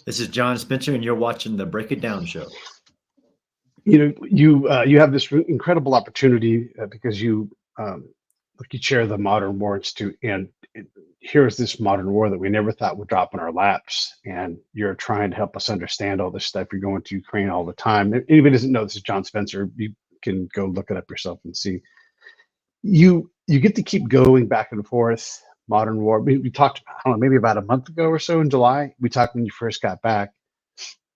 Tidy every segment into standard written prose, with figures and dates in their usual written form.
This is John Spencer, and you're watching the Break It Down show. You have this incredible opportunity because you chair the Modern War Institute, and here's this modern war that we never thought would drop in our laps. And you're trying to help us understand all this stuff. You're going to Ukraine all the time. If anybody doesn't know, this is John Spencer. You can go look it up yourself and see. You get to keep going back and forth. Modern war. We talked, I don't know, maybe about a month ago or so in July. We talked when you first got back,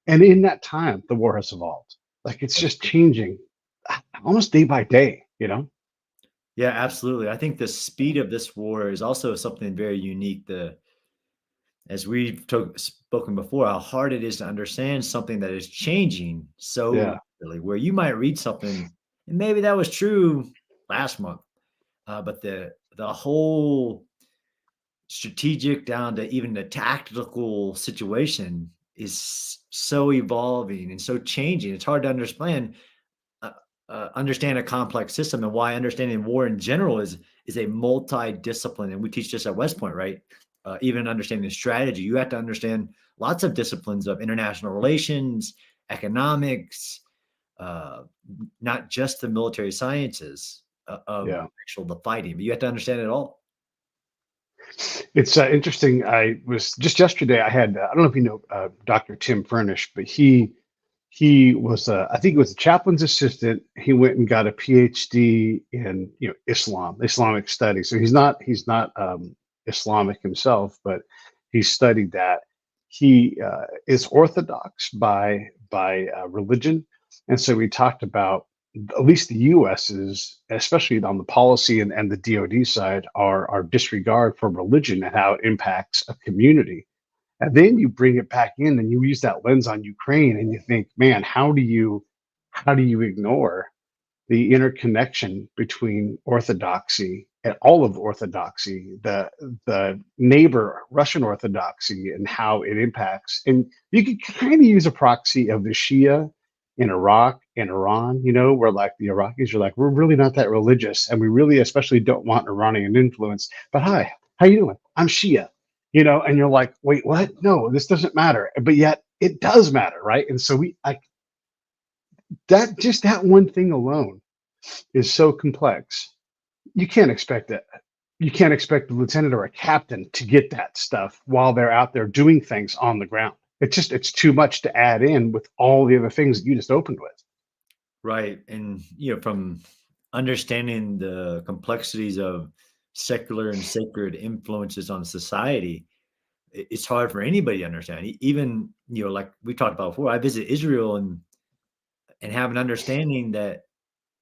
and in that time, the war has evolved. Like it's just changing almost day by day. Yeah, absolutely. I think the speed of this war is also something very unique. As we've spoken before, how hard it is to understand something that is changing so Yeah, rapidly, where you might read something, and maybe that was true last month, but the whole strategic down to even the tactical situation is so evolving and so changing. It's hard to understand a complex system, and why understanding war in general is a multi-discipline. And we teach this at West Point, right? Even understanding strategy, you have to understand lots of disciplines of international relations, economics, uh, not just the military sciences of yeah. the fighting, but you have to understand it all. It's interesting. I was just yesterday. I had I don't know if you know Dr. Tim Furnish, but he was I think he was a chaplain's assistant. He went and got a PhD in Islamic studies. So he's not Islamic himself, but he studied that. He is Orthodox by religion, and so we talked about at least the U.S. is, especially on the policy and the DoD side, our disregard for religion and how it impacts a community. And then you bring it back in and you use that lens on Ukraine and you think, man, how do you ignore the interconnection between orthodoxy and all of orthodoxy, the neighbor Russian orthodoxy and how it impacts. And you could kind of use a proxy of the Shia in Iraq and Iran, where like the Iraqis are like, we're really not that religious and we really especially don't want Iranian influence. But hi, how you doing? I'm Shia, and you're like, wait, what? No, this doesn't matter. But yet it does matter, right? And so we like that one thing alone is so complex. You can't expect it. You can't expect a lieutenant or a captain to get that stuff while they're out there doing things on the ground. It's too much to add in with all the other things that you just opened with. Right. And, from understanding the complexities of secular and sacred influences on society, it's hard for anybody to understand. Even, like we talked about before, I visit Israel and have an understanding that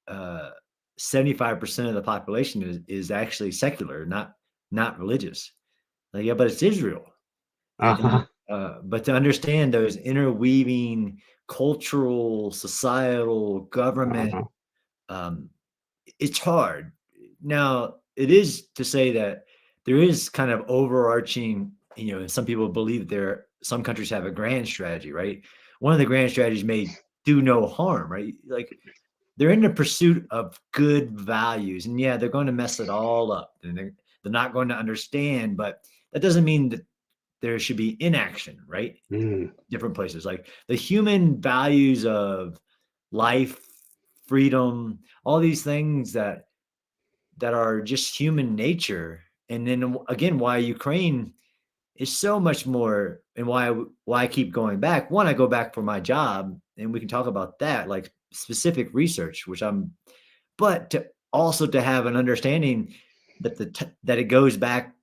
uh, 75% of the population is actually secular, not religious. Like, yeah, but it's Israel. And Uh-huh. but to understand those interweaving cultural, societal, government, Uh-huh. um, it's hard. Now, it is to say that there is kind of overarching, some people believe some countries have a grand strategy, right? One of the grand strategies may do no harm, right? Like they're in the pursuit of good values. And yeah, they're going to mess it all up and they're not going to understand, but that doesn't mean that there should be inaction, right? Mm. Different places. Like the human values of life, freedom, all these things that are just human nature. And then again, why Ukraine is so much more, and why I keep going back. One, I go back for my job, and we can talk about that, like specific research, but to also to have an understanding that that it goes back,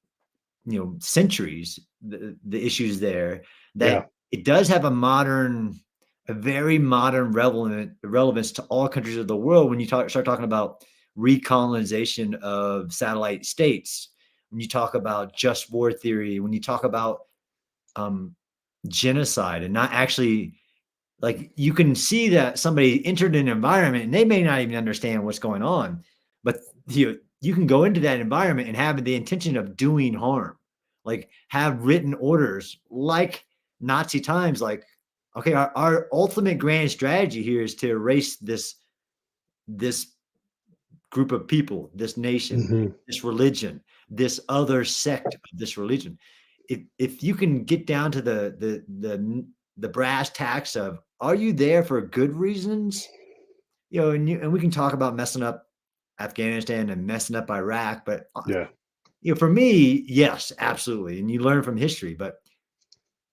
centuries, the issues there, that Yeah. it does have a very modern relevance to all countries of the world when you start talking about recolonization of satellite states, when you talk about just war theory, when you talk about um, genocide, and not actually, like, you can see that somebody entered an environment and they may not even understand what's going on, but you can go into that environment and have the intention of doing harm, like have written orders like Nazi times, like, okay, our ultimate grand strategy here is to erase this group of people, this nation, Hmm. this religion, this other sect of this religion. if you can get down to the brass tacks of, are you there for good reasons? And we can talk about messing up Afghanistan and messing up Iraq, but Yeah. for me, yes, absolutely. And you learn from history, but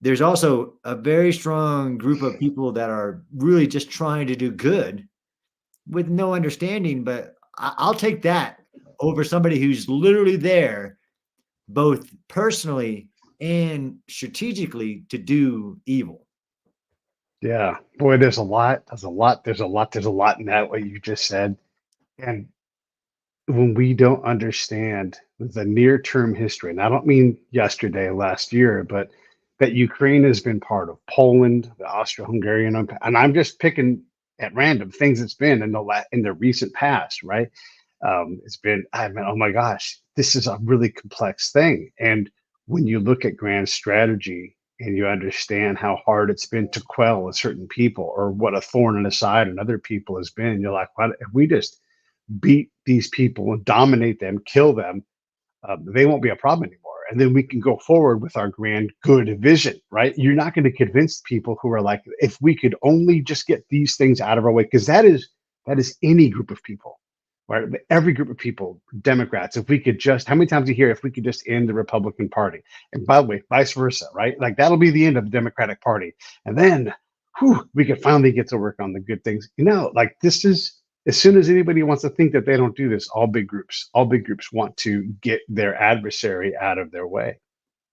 there's also a very strong group of people that are really just trying to do good with no understanding. But I'll take that over somebody who's literally there, both personally and strategically, to do evil. Yeah. Boy, there's a lot. There's a lot. There's a lot. There's a lot in that what you just said. And when we don't understand the near term history, and I don't mean yesterday, last year, but that Ukraine has been part of Poland, the Austro-Hungarian Empire, and I'm just picking at random things it's been in the recent past, right? It's been, I mean, oh my gosh, this is a really complex thing. And when you look at grand strategy and you understand how hard it's been to quell a certain people, or what a thorn in the side in other people has been, you're like, what if we just beat these people and dominate them, kill them, they won't be a problem anymore. And then we can go forward with our grand good vision, right? You're not going to convince people who are like, if we could only just get these things out of our way, because that is any group of people, right? Every group of people, Democrats, if we could just, how many times you hear, if we could just end the Republican Party? And by the way, vice versa, right? Like that'll be the end of the Democratic Party. And then we could finally get to work on the good things. Like this is, as soon as anybody wants to think that they don't do this, all big groups want to get their adversary out of their way.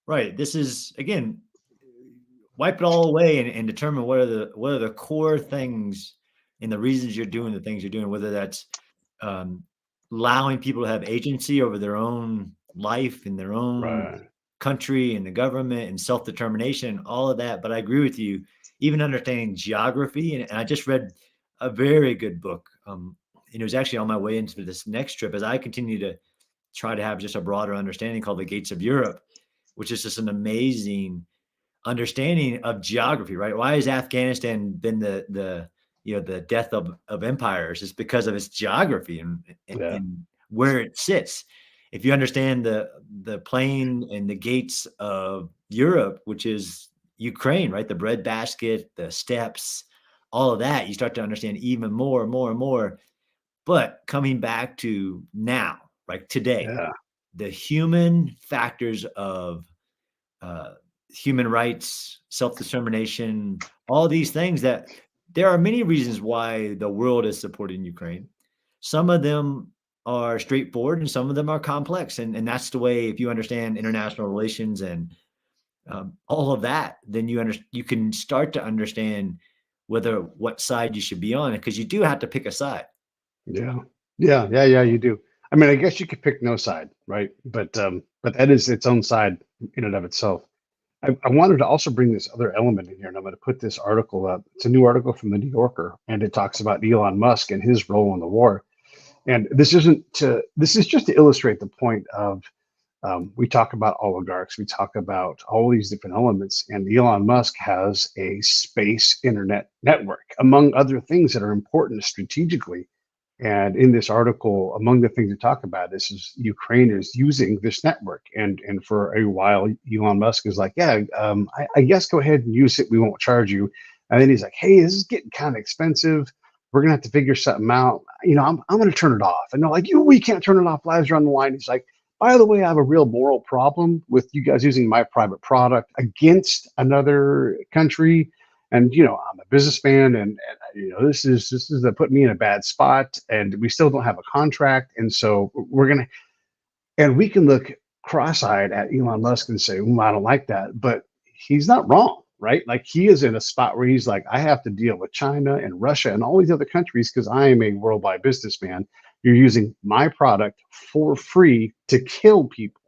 Right. This is, again, wipe it all away and determine what are the core things and the reasons you're doing the things you're doing, whether that's um, allowing people to have agency over their own life and their own Right. country and the government and self-determination, all of that. But I agree with you, even understanding geography. And I just read a very good book. And it was actually on my way into this next trip as I continue to try to have just a broader understanding, called The Gates of Europe, which is just an amazing understanding of geography, right? Why has Afghanistan been the death of empires? Is because of its geography Yeah. and where it sits. If you understand the plane and the gates of Europe, which is Ukraine, right? The breadbasket, the steppes, all of that, you start to understand even more and more and more. But coming back to now, right, today, Yeah. the human factors of uh, human rights, self determination, all these things, that there are many reasons why the world is supporting Ukraine. Some of them are straightforward and some of them are complex. And that's the way, if you understand international relations and all of that, then you can start to understand whether what side you should be on, because you do have to pick a side. Yeah. Yeah. Yeah. Yeah. You do. I mean, I guess you could pick no side, right? But that is its own side in and of itself. I wanted to also bring this other element in here, and I'm going to put this article up. It's a new article from the New Yorker, and it talks about Elon Musk and his role in the war. And this is just to illustrate the point of, we talk about oligarchs, we talk about all these different elements, and Elon Musk has a space internet network, among other things that are important strategically. And in this article, among the things to talk about, this is Ukraine is using this network, and for a while, Elon Musk is like, yeah, I guess go ahead and use it. We won't charge you. And then he's like, hey, this is getting kind of expensive. We're gonna have to figure something out. I'm gonna turn it off. And they're like, we can't turn it off. Lives are on the line. He's like, by the way, I have a real moral problem with you guys using my private product against another country. And I'm a businessman, and this is putting me in a bad spot, and we still don't have a contract, and so we can look cross-eyed at Elon Musk and say, I don't like that, but he's not wrong, right? Like he is in a spot where he's like, I have to deal with China and Russia and all these other countries because I am a worldwide businessman. You're using my product for free to kill people.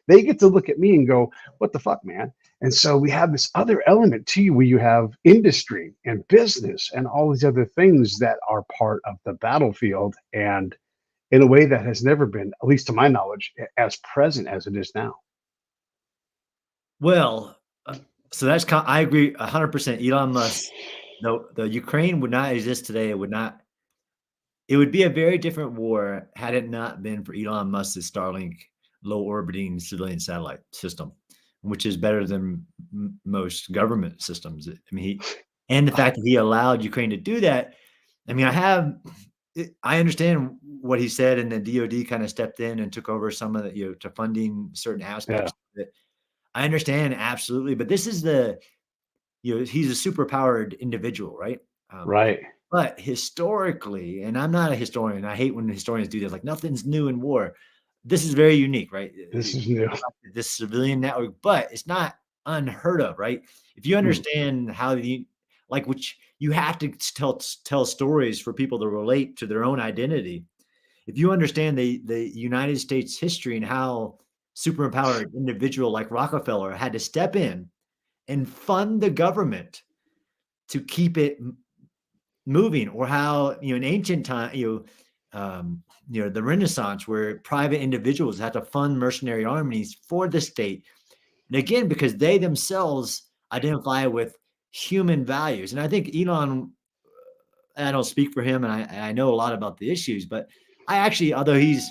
They get to look at me and go, what the fuck, man? And so we have this other element too, where you have industry and business and all these other things that are part of the battlefield, and in a way that has never been, at least to my knowledge, as present as it is now. Well, so I agree 100%. Elon Musk, the Ukraine would not exist today. It would be a very different war had it not been for Elon Musk's Starlink low orbiting civilian satellite system. which is better than most government systems. I mean, and the fact that he allowed Ukraine to do that. I mean, I understand what he said, and the DoD kind of stepped in and took over some of the, to funding certain Yeah. aspects of it. I understand absolutely, but this is he's a superpowered individual, right? Um, Right. but historically, and I'm not a historian, I hate when historians do this, like nothing's new in war. This is very unique, right? This is new. This civilian network, but it's not unheard of, right? If you Mm, understand how which you have to tell stories for people to relate to their own identity. If you understand the United States history and how super empowered individual like Rockefeller had to step in and fund the government to keep it moving, or how in ancient time, the Renaissance, where private individuals had to fund mercenary armies for the state, and again because they themselves identify with human values. And I think Elon, I don't speak for him, and I know a lot about the issues, but I actually, although he's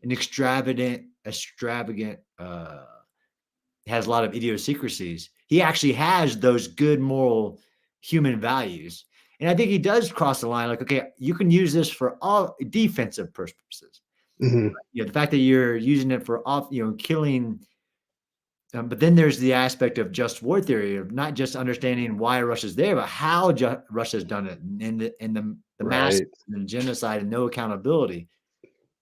an extravagant, has a lot of idiosyncrasies, he actually has those good moral human values. And I think he does cross the line. Like, okay, you can use this for all defensive purposes. mhm. The fact that you're using it for killing. But then there's the aspect of just war theory, of not just understanding why Russia's there, but how Russia's done it, and the mass Right. and genocide and no accountability.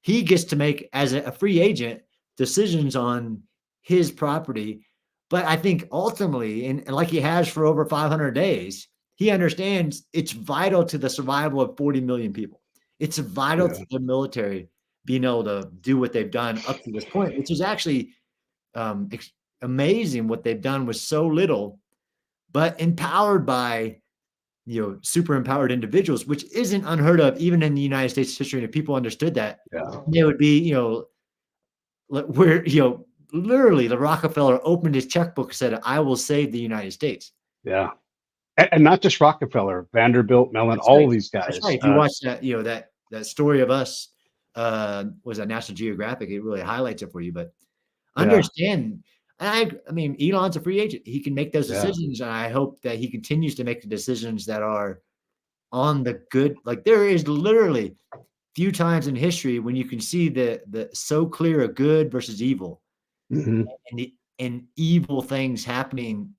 He gets to make, as a free agent, decisions on his property. But I think ultimately, and like he has for over 500 days, he understands it's vital to the survival of 40 million people. It's vital Yeah. to the military being able to do what they've done up to this point, which is actually um, amazing what they've done with so little, but empowered by super empowered individuals, which isn't unheard of even in the United States history. And if people understood that, Yeah. they would be where literally the Rockefeller opened his checkbook and said, "I will save the United States." Yeah. And not just Rockefeller, Vanderbilt, Mellon, That's all right. of these That's right. guys. If you watch that, that story of us, was that National Geographic, it really highlights it for you. But Yeah. understand, I mean, Elon's a free agent. He can make those Yeah. decisions, and I hope that he continues to make the decisions that are on the good. Like, there is literally few times in history when you can see the so clear a good versus evil, Hmm. and evil things happening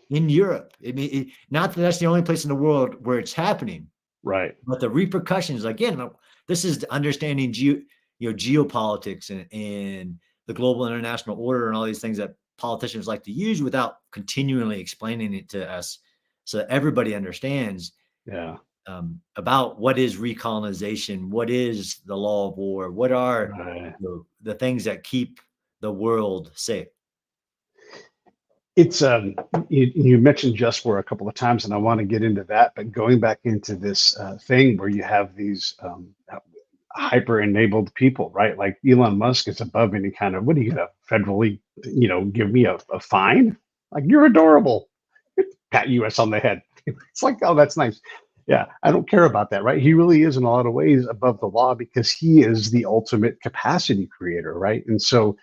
in Europe. I mean, not that that's the only place in the world where it's happening, Right. but the repercussions, again, this is understanding geopolitics and the global international order and all these things that politicians like to use without continually explaining it to us, so that everybody understands Yeah. about what is recolonization, what is the law of war, what are Right. the things that keep the world safe. It's you mentioned just war a couple of times, and I want to get into that. But going back into this thing where you have these hyper enabled people, right? Like Elon Musk is above any kind of, what are you gonna federally, give me a fine? Like, you're adorable. Pat US on the head. It's like, oh, that's nice. Yeah, I don't care about that, right? He really is in a lot of ways above the law because he is the ultimate capacity creator, right? And so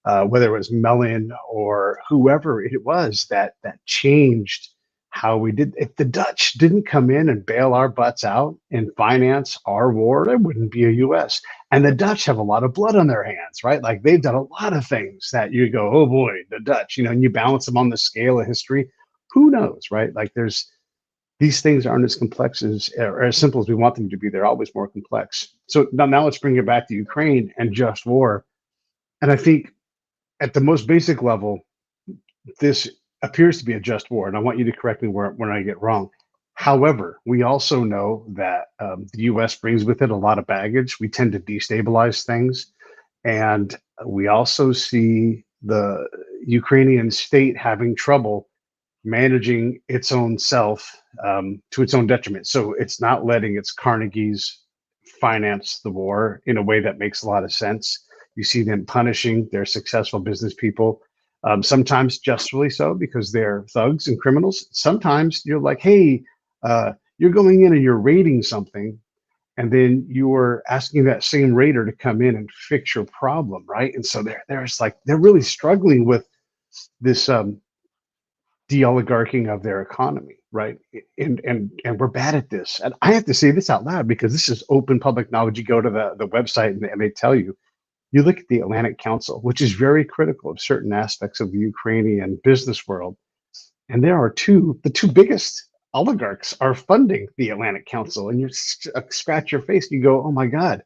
whether it was Mellon or whoever it was that changed how we did. If the Dutch didn't come in and bail our butts out and finance our war, there wouldn't be a U.S. And the Dutch have a lot of blood on their hands, right? Like, they've done a lot of things that you go, oh boy, the Dutch, and you balance them on the scale of history. Who knows, right? Like, these things aren't as complex or as simple as we want them to be. They're always more complex. So now let's bring it back to Ukraine and just war. And I think at the most basic level, this appears to be a just war, and I want you to correct me when I get wrong. However, we also know that the U.S. brings with it a lot of baggage. We tend to destabilize things, and we also see the Ukrainian state having trouble managing its own self to its own detriment. So it's not letting its Carnegies finance the war in a way that makes a lot of sense. You see them punishing their successful business people, sometimes justly so because they're thugs and criminals. Sometimes you're like, hey, you're going in and you're raiding something, and then you're asking that same raider to come in and fix your problem, right? And so there's like they're really struggling with this de-oligarching of their economy, right? And we're bad at this. And I have to say this out loud because this is open public knowledge. You go to the website and they tell you. You look at the Atlantic Council, which is very critical of certain aspects of the Ukrainian business world, and there are the two biggest oligarchs are funding the Atlantic Council, and you scratch your face. You go, oh my God,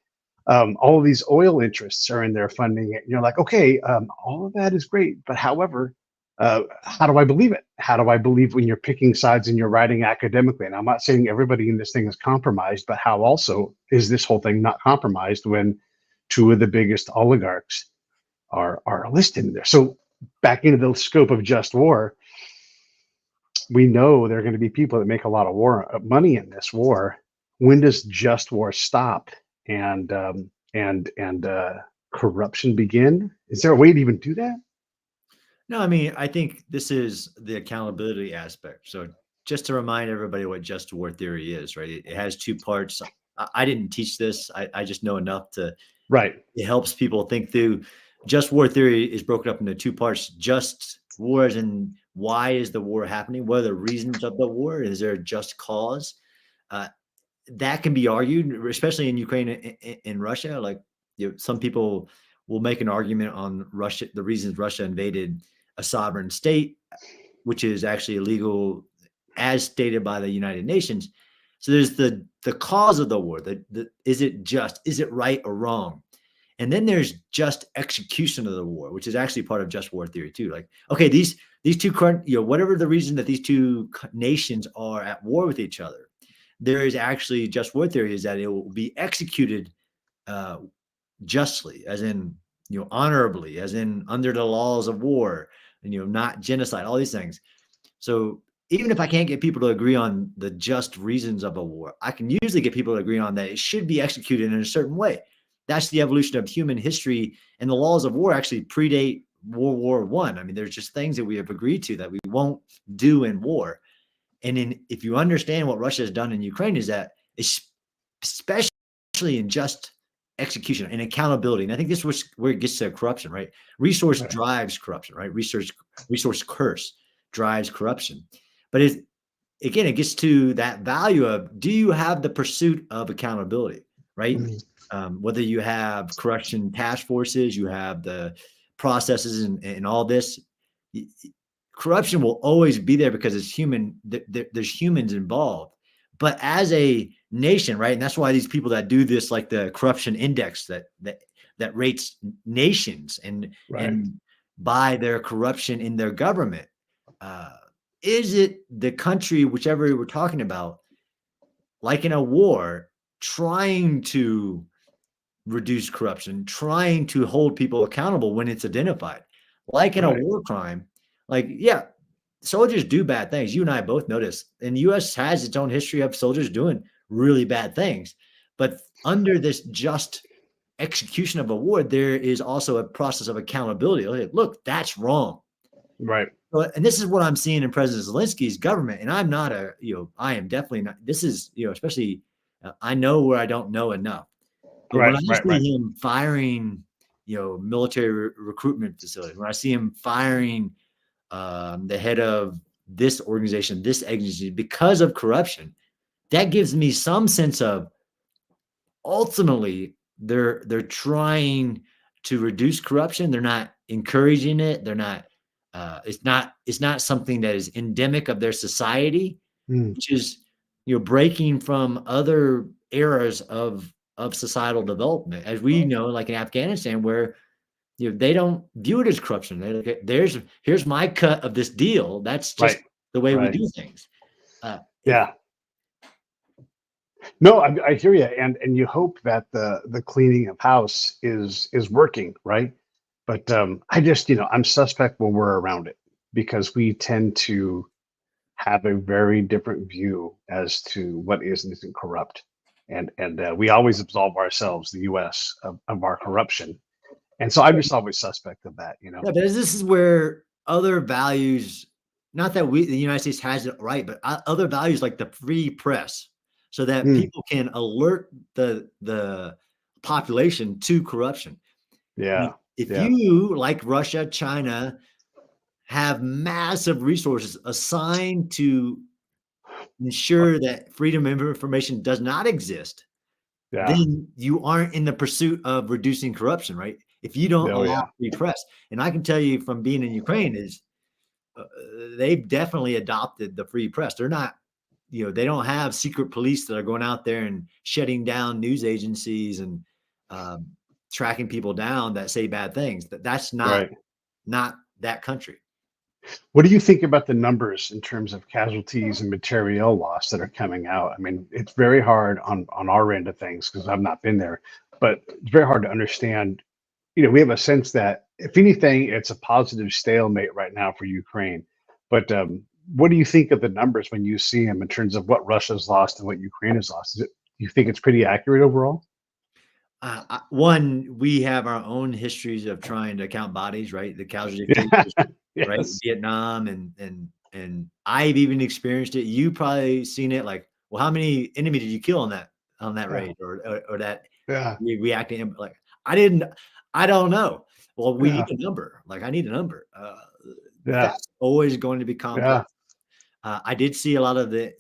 all of these oil interests are in there funding it. And you're like, okay, all of that is great, but however, how do I believe it? How do I believe when you're picking sides and you're writing academically? And I'm not saying everybody in this thing is compromised, but how also is this whole thing not compromised when two of the biggest oligarchs are listed in there? So back into the scope of just war, we know there are going to be people that make a lot of money in this war. When does just war stop and corruption begin? Is there a way to even do that? No, I mean, I think this is the accountability aspect. So just to remind everybody what just war theory is, right? It has two parts. I didn't teach this. I just know enough to, Right. it helps people think through. Just war theory is broken up into two parts. Just war, as in why is the war happening? What are the reasons of the war? Is there a just cause? That can be argued, especially in Ukraine and Russia. Like, some people will make an argument on Russia, the reasons Russia invaded a sovereign state, which is actually illegal, as stated by the United Nations. So there's the cause of the war. Is it just? Is it right or wrong? And then there's just execution of the war, which is actually part of just war theory too. Like, okay, these two current, whatever the reason that these two nations are at war with each other, there is actually just war theory is that it will be executed uh, justly, as in, honorably, as in under the laws of war, and not genocide, all these things. So even if I can't get people to agree on the just reasons of a war, I can usually get people to agree on that it should be executed in a certain way. That's the evolution of human history, and the laws of war actually predate World War I. I mean, there's just things that we have agreed to that we won't do in war. And if you understand what Russia has done in Ukraine, is that especially in just execution and accountability. And I think this was where it gets to corruption, right? Resource drives corruption, right? Resource curse drives corruption. But again, it gets to that value of, do you have the pursuit of accountability, right? Whether you have corruption task forces, you have the processes and all this, corruption will always be there because it's human. There's humans involved. But as a nation, right? And that's why these people that do this, like the corruption index that rates nations and by their corruption in their government, is it the country, whichever we're talking about, like in a war, trying to reduce corruption, trying to hold people accountable when it's identified, like in a war crime? Like, yeah, soldiers do bad things. You and I both notice. And the U.S. has its own history of soldiers doing really bad things. But under this just execution of a war, there is also a process of accountability. Like, look, that's wrong. Right. And this is what I'm seeing in President Zelensky's government. And I'm not I am definitely not. This is, especially, I know where I don't know enough. But when I see him firing, military recruitment facilities, when I see him firing the head of this organization, this agency, because of corruption, that gives me some sense of, ultimately, they're trying to reduce corruption. They're not encouraging it. They're not. It's not something that is endemic of their society, which is, breaking from other eras of societal development, as we know, like in Afghanistan, where they don't view it as corruption. They look at, here's my cut of this deal. That's just the way we do things. No, I hear you, and you hope that the cleaning of house is working, right? But I just, I'm suspect when we're around it, because we tend to have a very different view as to what is and isn't corrupt, and we always absolve ourselves, the U.S., of our corruption, and so I'm just always suspect of that, Yeah, but this is where other values, not that the United States has it right, but other values like the free press, so that people can alert the population to corruption. Yeah. If you, like Russia, China, have massive resources assigned to Uh, ensure that freedom of information does not exist, Yeah. then you aren't in the pursuit of reducing corruption, right? If you don't Oh allow yeah. free press, and I can tell you from being in Ukraine is they've definitely adopted the free press. They're not, they don't have secret police that are going out there and shutting down news agencies and um, tracking people down that say bad things. That's not Right. not that country. What do you think about the numbers in terms of casualties and material loss that are coming out? I mean, it's very hard on our end of things because I've not been there, but it's very hard to understand. We have a sense that if anything, it's a positive stalemate right now for Ukraine. But what do you think of the numbers when you see them in terms of what Russia's lost and what Ukraine has lost? You think it's pretty accurate overall? One, we have our own histories of trying to count bodies, right? The casualty Yeah. figures, right? Yes. Vietnam and I've even experienced it. You probably seen it. Like, well, how many enemy did you kill on that Yeah. raid or that Yeah. reacting? Like, I didn't. I don't know. Well, we need Yeah. a number. Like, I need a number. Yeah. That's always going to be complex. Yeah. I did see a lot of the,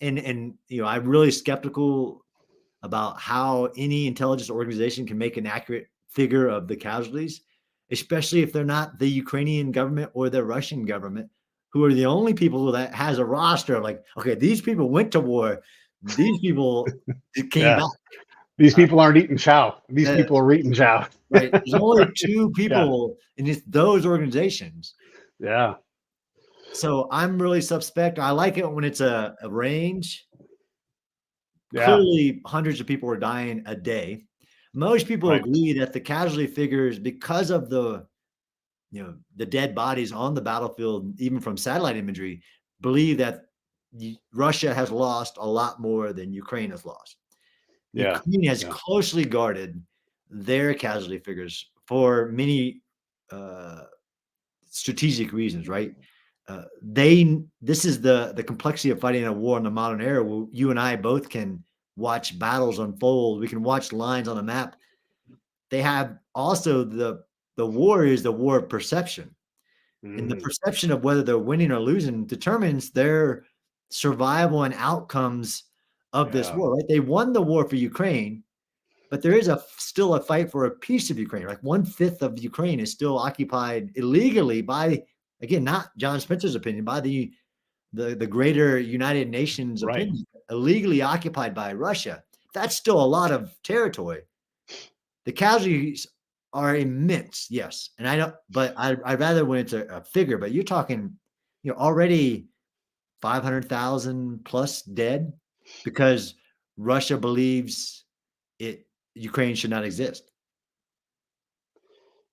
and I'm really skeptical about how any intelligence organization can make an accurate figure of the casualties, especially if they're not the Ukrainian government or the Russian government, who are the only people that has a roster of like, okay, these people went to war, these people came Yeah. back. These Uh, people aren't eating chow. These uh, people are eating chow. right? There's only two Yeah. people in those organizations. Yeah. So I'm really suspect. I like it when it's a range. Yeah. Clearly, hundreds of people are dying a day. Most people Right. agree that the casualty figures, because of the dead bodies on the battlefield, even from satellite imagery, believe that Russia has lost a lot more than Ukraine has lost. Yeah. Ukraine has Yeah. closely guarded their casualty figures for many uh, strategic reasons, right? This is the complexity of fighting a war in the modern era. Where you and I both can watch battles unfold. We can watch lines on a map. They have also the war is the war of perception, and the Mhm. perception of whether they're winning or losing determines their survival and outcomes of this Yeah. war. Right? They won the war for Ukraine, but there is still a fight for a piece of Ukraine. Like 1/5 of Ukraine is still occupied illegally by, again, not John Spencer's opinion, by the greater United Nations Right. opinion, illegally occupied by Russia. That's still a lot of territory. The casualties are immense, yes, and I don't, but I'd rather when it's a figure. But you're talking, already 500,000 plus dead because Russia believes it Ukraine should not exist.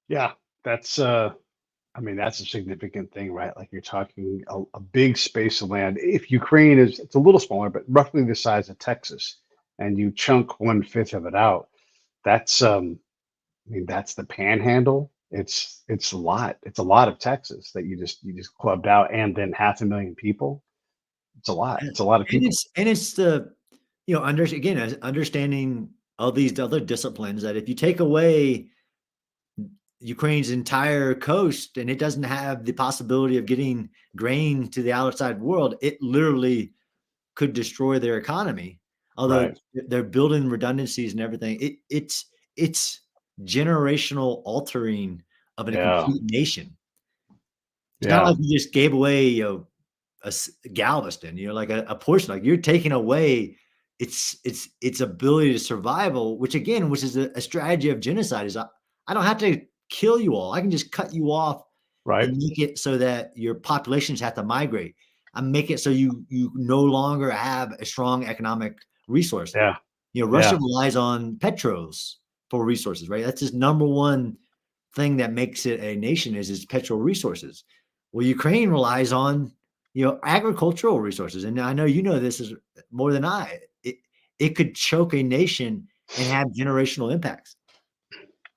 Yeah. That's I mean, that's a significant thing, right? Like you're talking a big space of land. If Ukraine is, it's a little smaller, but roughly the size of Texas, and you chunk 1/5 of it out, that's I mean, that's the panhandle. It's a lot. It's a lot of Texas that you just clubbed out, and then 500,000 people. It's a lot. Yeah, It's a lot of people. and it's the, understanding all these other disciplines that if you take away Ukraine's entire coast and it doesn't have the possibility of getting grain to the outside world, it literally could destroy their economy. Although Right. they're building redundancies and everything, it's generational altering of a Yeah. complete nation. It's not Yeah. like you just gave away, Galveston, like a portion, like you're taking away its ability to survival, which is a strategy of genocide. Is I don't have to kill you all. I can just cut you off Right. and make it so that your populations have to migrate. I make it so you no longer have a strong economic resource. Yeah. Russia Yeah. relies on petros for resources, right? That's just number one thing that makes it a nation is its petrol resources. Well, Ukraine relies on, agricultural resources. And I know you know this is more than I. It could choke a nation and have generational impacts.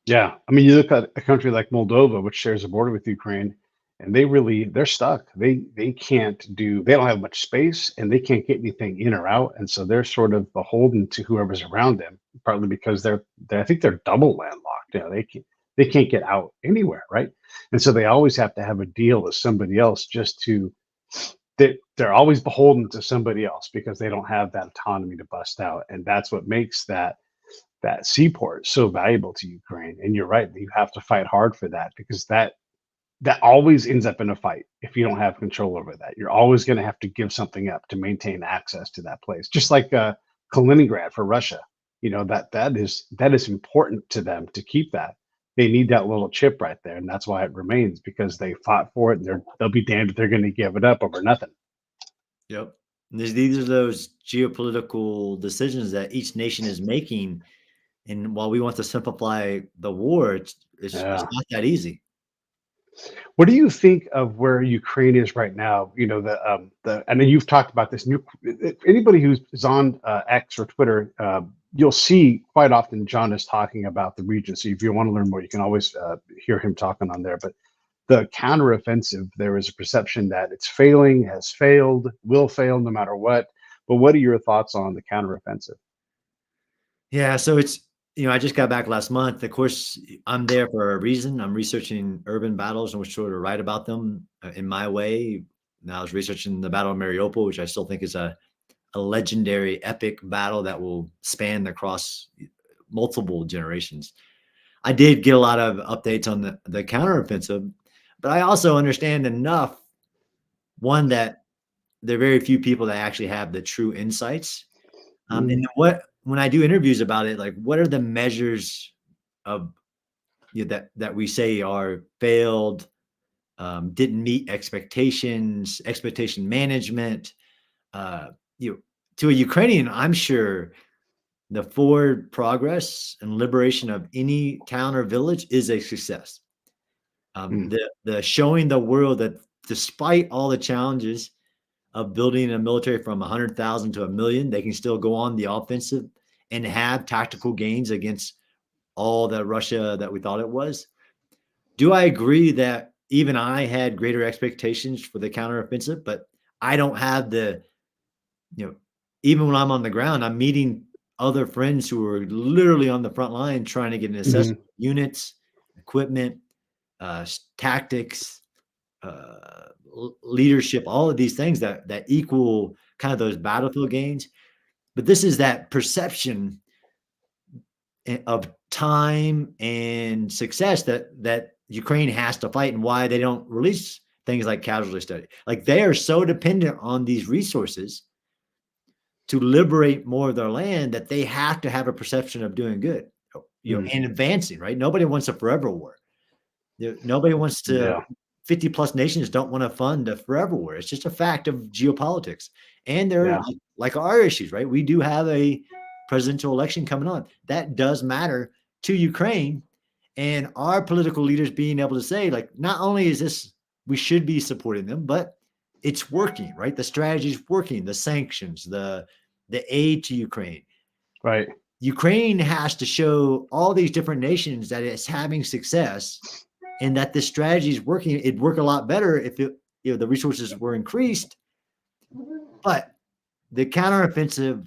Yeah. I mean, you look at a country like Moldova, which shares a border with Ukraine, and they're stuck. They can't do. They don't have much space, and they can't get anything in or out, and so they're sort of beholden to whoever's around them. Partly because they're I think they're double landlocked. They can. they can't get out anywhere, right? And so they always have to have a deal with somebody else just to they're always beholden to somebody else because they don't have that autonomy to bust out. And that's what makes that seaport so valuable to Ukraine. And you're right, you have to fight hard for that because that always ends up in a fight if you don't have control over that. You're always going to have to give something up to maintain access to that place. Just like Kaliningrad for Russia, that is important to them to keep that. They need that little chip right there, and that's why it remains because they fought for it. And they'll be damned if they're going to give it up over nothing. Yep. And these are those geopolitical decisions that each nation is making. And while we want to simplify the war, it's Yeah. not that easy. What do you think of where Ukraine is right now? The I know you've talked about this. Anybody who's is on X or Twitter, you'll see quite often John is talking about the region. So if you want to learn more, you can always hear him talking on there. But the counteroffensive, there is a perception that it's failing, has failed, will fail no matter what. But what are your thoughts on the counteroffensive? Yeah, so I just got back last month. Of course, I'm there for a reason. I'm researching urban battles and was sure to write about them in my way. Now I was researching the Battle of Mariupol, which I still think is a legendary, epic battle that will span across multiple generations. I did get a lot of updates on the counteroffensive, but I also understand enough, one, that there are very few people that actually have the true insights. And Mm, what when I do interviews about it, like what are the measures of that we say are failed, didn't meet expectations, expectation management. Uh, you know, to a Ukrainian, I'm sure the forward progress and liberation of any town or village is a success. mm, The showing the world that despite all the challenges of building a military from 100,000 to a million, they can still go on the offensive and have tactical gains against all the Russia that we thought it was. Do I agree that even I had greater expectations for the counteroffensive, but I don't have you know, even when I'm on the ground, I'm meeting other friends who are literally on the front line trying to get an assessment mhm, of units, equipment, tactics, leadership, all of these things that equal kind of those battlefield gains. But this is that perception of time and success that Ukraine has to fight, and why they don't release things like casualty study. Like they are so dependent on these resources to liberate more of their land that they have to have a perception of doing good, mm, and advancing. Right? Nobody wants a forever war. Nobody wants to. yeah, 50 plus nations don't want to fund a forever war. It's just a fact of geopolitics. And they're yeah, like our issues, right? We do have a presidential election coming on. That does matter to Ukraine. And our political leaders being able to say, like, not only is this, we should be supporting them, but it's working, right? The strategy is working, the sanctions, the aid to Ukraine. right. Ukraine has to show all these different nations that it's having success and that this strategy is working. It'd work a lot better if the resources were increased. But the counteroffensive,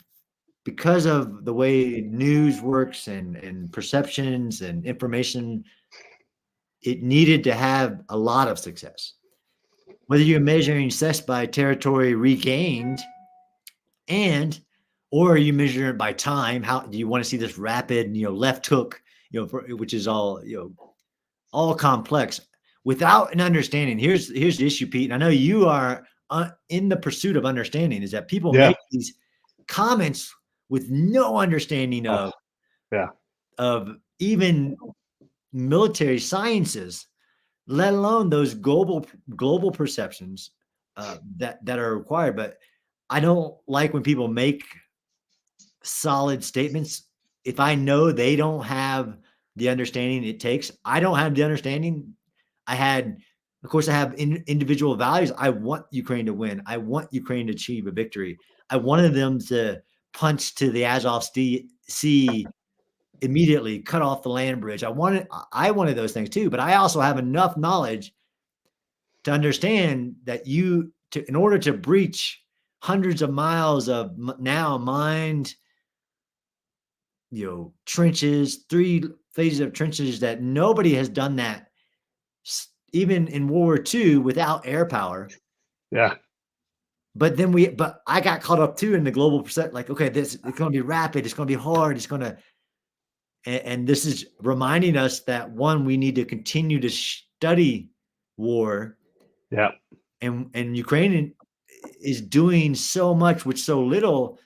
because of the way news works and perceptions and information, it needed to have a lot of success. Whether you're measuring success by territory regained and or are you measuring it by time? How do you want to see this rapid, left hook, which is all complex without an understanding. Here's the issue, Pete. And I know you are in the pursuit of understanding. Is that people Yeah. make these comments with no understanding Oh, yeah. of even military sciences, let alone those global perceptions that are required. But I don't like when people make solid statements. If I know they don't have the understanding it takes, I don't have the understanding. Of course, I have individual values. I want Ukraine to win. I want Ukraine to achieve a victory. I wanted them to punch to the Azov Sea immediately, cut off the land bridge. I wanted those things too, but I also have enough knowledge to understand that in order to breach hundreds of miles of now mined trenches, phases of trenches that nobody has done that, even in World War II without air power. Yeah. But I got caught up too in the global percent. Like, okay, this it's going to be rapid. It's going to be hard. It's going to, and this is reminding us that one, we need to continue to study war, Yeah. and Ukraine is doing so much with so little.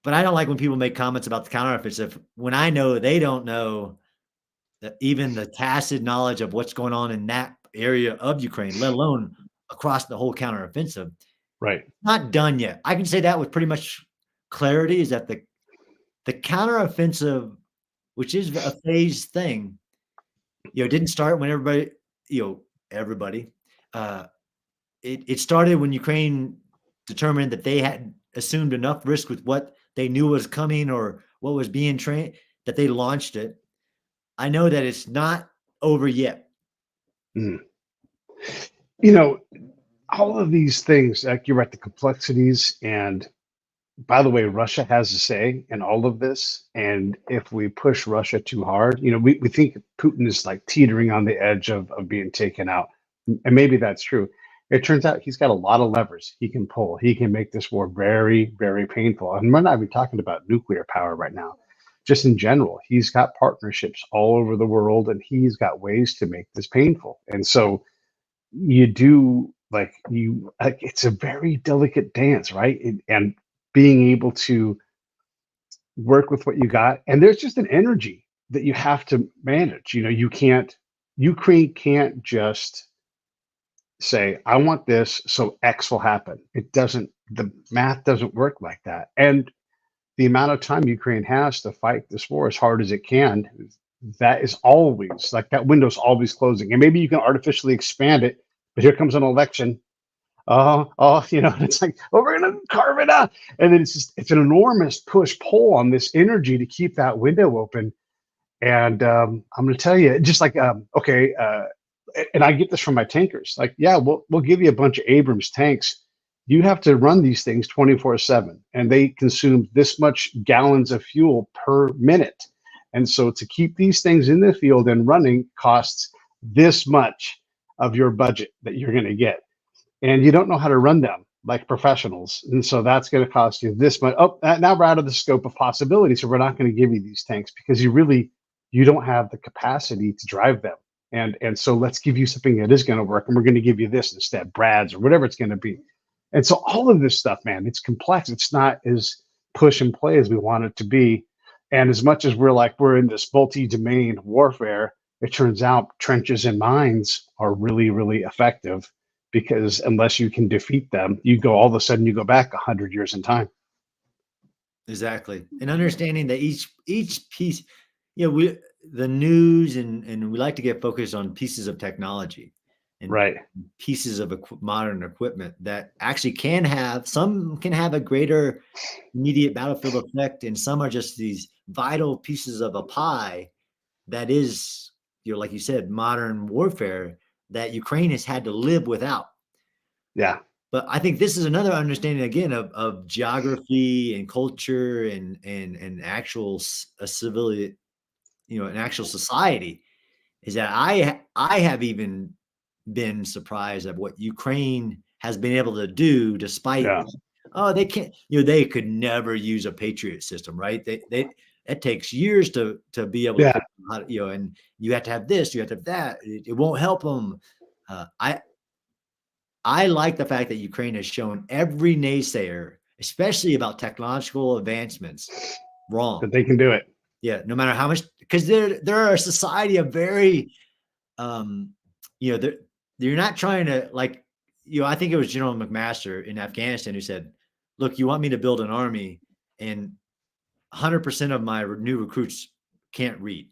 But I don't like when people make comments about the counteroffensive when I know they don't know that even the tacit knowledge of what's going on in that area of Ukraine, let alone across the whole counteroffensive. Right. Not done yet. I can say that with pretty much clarity is that the counteroffensive, which is a phased thing, didn't start when everybody, uh, it started when Ukraine determined that they had assumed enough risk with what they knew was coming or what was being trained that they launched it. I know that it's not over yet. Mm. You know, all of these things, like you're right, the complexities. And by the way, Russia has a say in all of this. And if we push Russia too hard, we think Putin is like teetering on the edge of being taken out. And maybe that's true. It turns out he's got a lot of levers he can pull. He can make this war very, very painful. And we're not even talking about nuclear power right now. Just in general, he's got partnerships all over the world and he's got ways to make this painful. And so you do like it's a very delicate dance, right? And being able to work with what you got, and there's just an energy that you have to manage. You can't, Ukraine can't just say, I want this, so X will happen. It doesn't, the math doesn't work like that. And the amount of time Ukraine has to fight this war as hard as it can, that is always like that window's always closing. And maybe you can artificially expand it, but here comes an election. It's like, oh, we're gonna carve it out. And then it's an enormous push pull on this energy to keep that window open. And I'm gonna tell you, just like okay, and I get this from my tankers. Like, yeah, we'll give you a bunch of Abrams tanks. You have to run these things 24/7, and they consume this much gallons of fuel per minute. And so to keep these things in the field and running costs this much of your budget that you're going to get. And you don't know how to run them like professionals. And so that's going to cost you this much. Oh, now we're out of the scope of possibility. So we're not going to give you these tanks because you don't have the capacity to drive them. And so let's give you something that is going to work, and we're going to give you this instead, Brad's or whatever it's going to be. And so all of this stuff, man, it's complex. It's not as push and play as we want it to be. And as much as we're in this multi-domain warfare, it turns out trenches and mines are really, really effective, because unless you can defeat them, all of a sudden you go back 100 years in time. Exactly. And understanding that each piece, the news and we like to get focused on pieces of technology and Right. pieces of modern equipment that actually can have a greater immediate battlefield effect, and some are just these vital pieces of a pie that is, like you said, modern warfare that Ukraine has had to live without. Yeah. But I think this is another understanding again of geography and culture and actual a civility, an actual society, is that I have even been surprised at what Ukraine has been able to do despite, Yeah. they can't, they could never use a Patriot system, right? It takes years to be able to Yeah. figure out how to, and you have to have this, you have to have that. It won't help them. I like the fact that Ukraine has shown every naysayer, especially about technological advancements, wrong. That they can do it. Yeah, no matter how much, because they're a society of very, they're not trying to like, I think it was General McMaster in Afghanistan who said, "Look, you want me to build an army, and 100% of my new recruits can't read."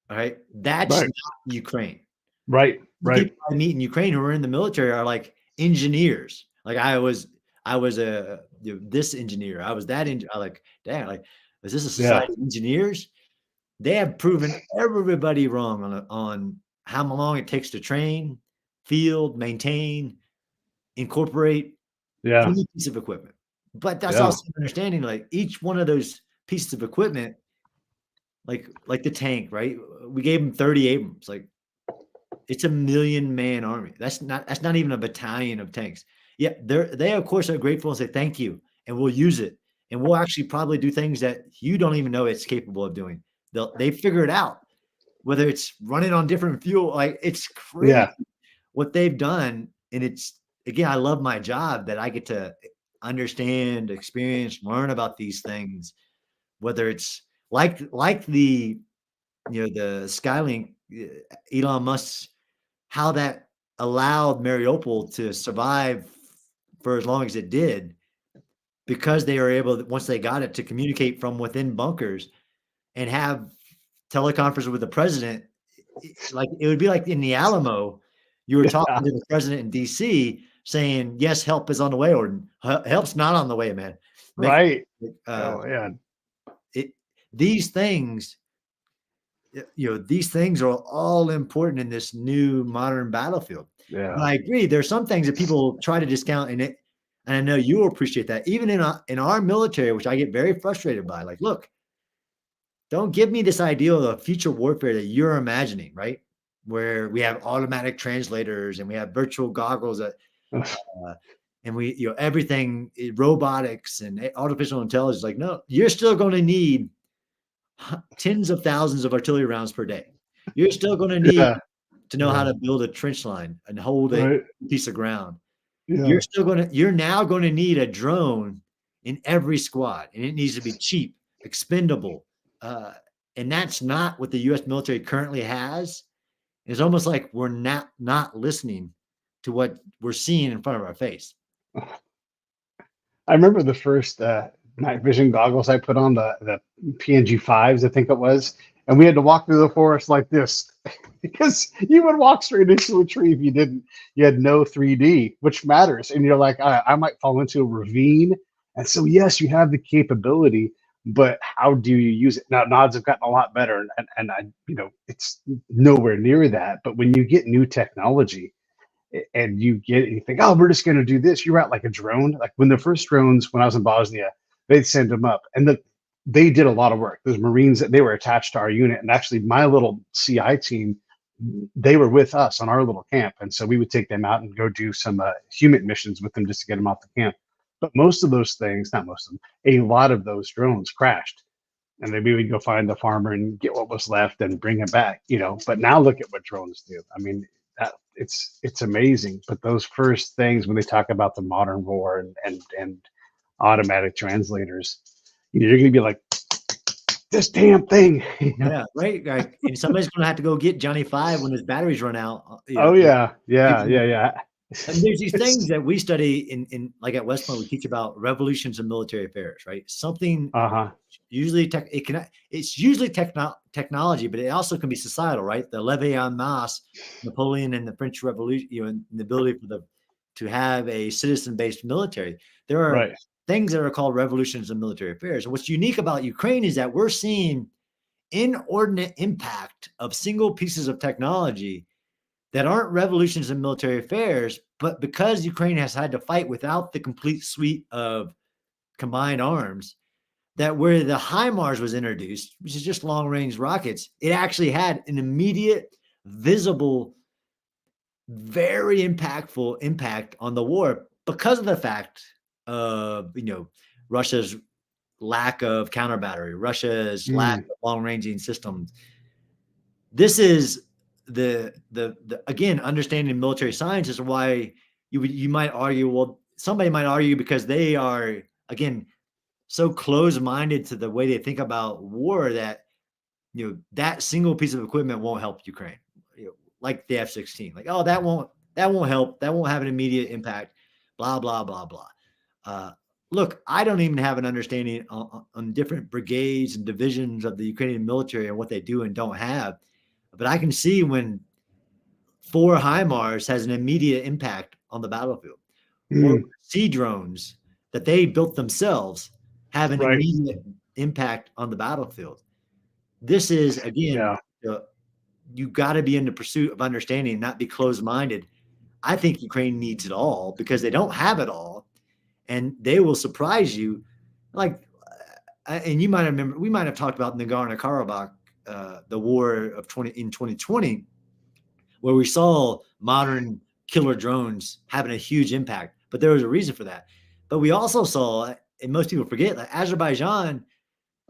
All right, that's Right. not Ukraine. Right. The Right. people I meet in Ukraine who are in the military are like engineers. Like I was this engineer. I was that engineer. I like, damn, like, is this a Yeah. society of engineers? They have proven everybody wrong on how long it takes to train, field, maintain, incorporate Yeah. any piece of equipment. But that's Yeah. also understanding like each one of those pieces of equipment like the tank, right? We gave them 30 Abrams. Like it's a 1,000,000-man army. That's not even a battalion of tanks. Yeah, they of course are grateful and say thank you, and we'll use it, and we'll actually probably do things that you don't even know it's capable of doing. They figure it out, whether it's running on different fuel. Like it's crazy Yeah. what they've done, and it's again, I love my job that I get to understand, experience, learn about these things. Whether it's like the the Skylink, Elon Musk's how that allowed Mariupol to survive for as long as it did because they were able, once they got it, to communicate from within bunkers and have teleconference with the president. Like it would be like in the Alamo, you were Yeah. talking to the president in DC saying, "Yes, help is on the way," or "Help's not on the way, man." Make Right. uh, Oh yeah. it these things these things are all important in this new modern battlefield. But Yeah. I agree, there's some things that people try to discount in it, and I know you will appreciate that. Even in our military, which I get very frustrated by, like, look, don't give me this ideal of future warfare that you're imagining, right? Where we have automatic translators and we have virtual goggles that, uh, and we, everything, robotics and artificial intelligence. Like, no, you're still going to need tens of thousands of artillery rounds per day. You're still going to need Yeah. to know how Yeah. to build a trench line and hold a Right. piece of ground. Yeah. You're now going to need a drone in every squad, and it needs to be cheap, expendable. Uh, and that's not what the US military currently has. It's almost like we're not listening to what we're seeing in front of our face. I remember the first night vision goggles I put on, the PNG fives, I think it was, and we had to walk through the forest like this because you would walk straight into a tree if you didn't. You had no 3D, which matters, and you're like, I might fall into a ravine, and so yes, you have the capability, but how do you use it? Now nods have gotten a lot better, and I, it's nowhere near that. But when you get new technology and you think, oh, we're just going to do this. You're out like a drone. Like when the first drones, when I was in Bosnia, they'd send them up, and they did a lot of work. Those Marines, that they were attached to our unit, and actually my little CI team, they were with us on our little camp, and so we would take them out and go do some human missions with them just to get them off the camp. But most of those things, not most of them, a lot of those drones crashed, and then we would go find the farmer and get what was left and bring it back. But now look at what drones do. I mean, it's amazing. But those first things when they talk about the modern war and automatic translators, you're gonna be like, this damn thing. Yeah, right. Like, and somebody's going to have to go get Johnny Five when his batteries run out. Oh yeah, yeah, yeah, yeah. And there's these things It's that we study in like at West Point, we teach about revolutions in military affairs, right? Something uh-huh. usually it's usually technology, but it also can be societal, right? The levee en masse, Napoleon and the French Revolution, and the ability to have a citizen-based military. There are Right. things that are called revolutions in military affairs. And what's unique about Ukraine is that we're seeing inordinate impact of single pieces of technology that aren't revolutions in military affairs, but because Ukraine has had to fight without the complete suite of combined arms, that where the HIMARS was introduced, which is just long range rockets, it actually had an immediate, visible, very impactful impact on the war because of the fact of, Russia's lack of counter battery, Russia's lack Mm, of long ranging systems. This is the again, understanding military science is why you might argue, well, somebody might argue because they are, again, so close-minded to the way they think about war that, that single piece of equipment won't help Ukraine. Like the F-16. Like, oh, that won't help. That won't have an immediate impact. Blah, blah, blah, blah. Uh, Look, I don't even have an understanding on different brigades and divisions of the Ukrainian military and what they do and don't have. But I can see when 4 HIMARS has an immediate impact on the battlefield, or mm, sea drones that they built themselves have an right. immediate impact on the battlefield. This is, again, Yeah. uh, you got to be in the pursuit of understanding, not be closed-minded. I think Ukraine needs it all because they don't have it all, and they will surprise you. Like and you might remember, we might have talked about Nagorno-Karabakh, the war of 2020, where we saw modern killer drones having a huge impact. But there was a reason for that. But we also saw, and most people forget, like Azerbaijan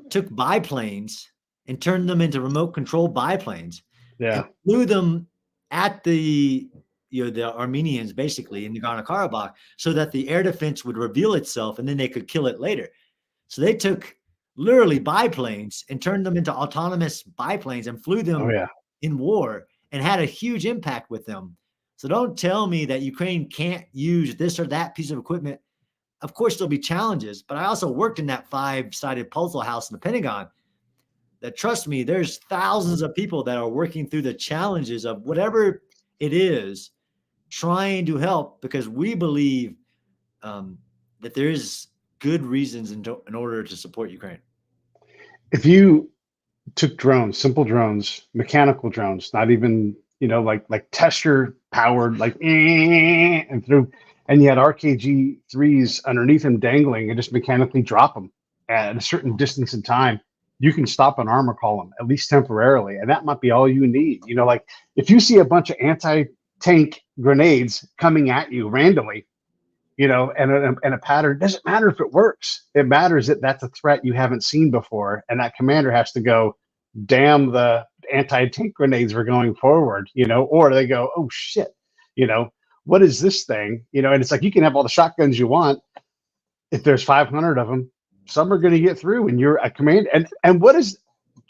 took biplanes and turned them into remote control biplanes and Yeah. flew them at the Armenians basically in Nagorno-Karabakh so that the air defense would reveal itself and then they could kill it later. So they took literally biplanes and turned them into autonomous biplanes and flew Oh them yeah. in war and had a huge impact with them. So don't tell me that Ukraine can't use this or that piece of equipment. Of course, there'll be challenges, but I also worked in that five-sided puzzle house in the Pentagon. That, trust me, there's thousands of people that are working through the challenges of whatever it is, trying to help because we believe that there is good reasons in order to support Ukraine. If you took drones, simple drones, mechanical drones, not even, like tester powered, like and through, and you had RKG threes underneath them dangling and just mechanically drop them at a certain distance in time, you can stop an armor column at least temporarily, and that might be all you need. Like if you see a bunch of anti-tank grenades coming at you randomly, and a pattern, doesn't matter if it works. It matters that that's a threat you haven't seen before, and that commander has to go, damn the anti-tank grenades were going forward, or they go, oh shit, what is this thing? And it's like you can have all the shotguns you want. If there's 500 of them, some are going to get through, and you're a command. And what is,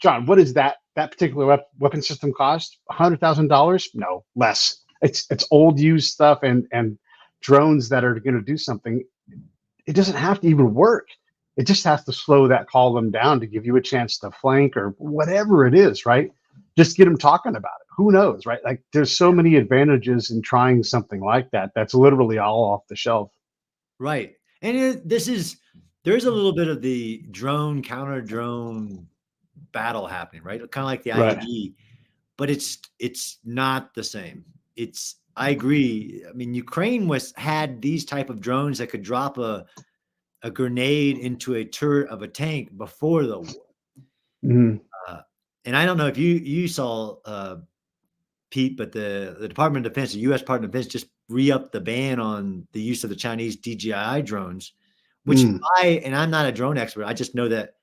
John? What is that particular weapon system cost? $100,000? No, less. It's old used stuff and drones that are going to do something. It doesn't have to even work. It just has to slow that column down to give you a chance to flank or whatever it is, right? Just get them talking about it. Who knows, right? Like there's so many advantages in trying something like that. That's literally all off the shelf. Right. And there's a little bit of the drone counter drone battle happening, right? Kind of like the Right. IED, but it's not the same. I agree. I mean, Ukraine had these type of drones that could drop a grenade into a turret of a tank before the war. Mm-hmm. And I don't know if you saw Pete, but the Department of Defense, the U.S. Department of Defense, just re-upped the ban on the use of the Chinese DJI drones, which and I'm not a drone expert. I just know that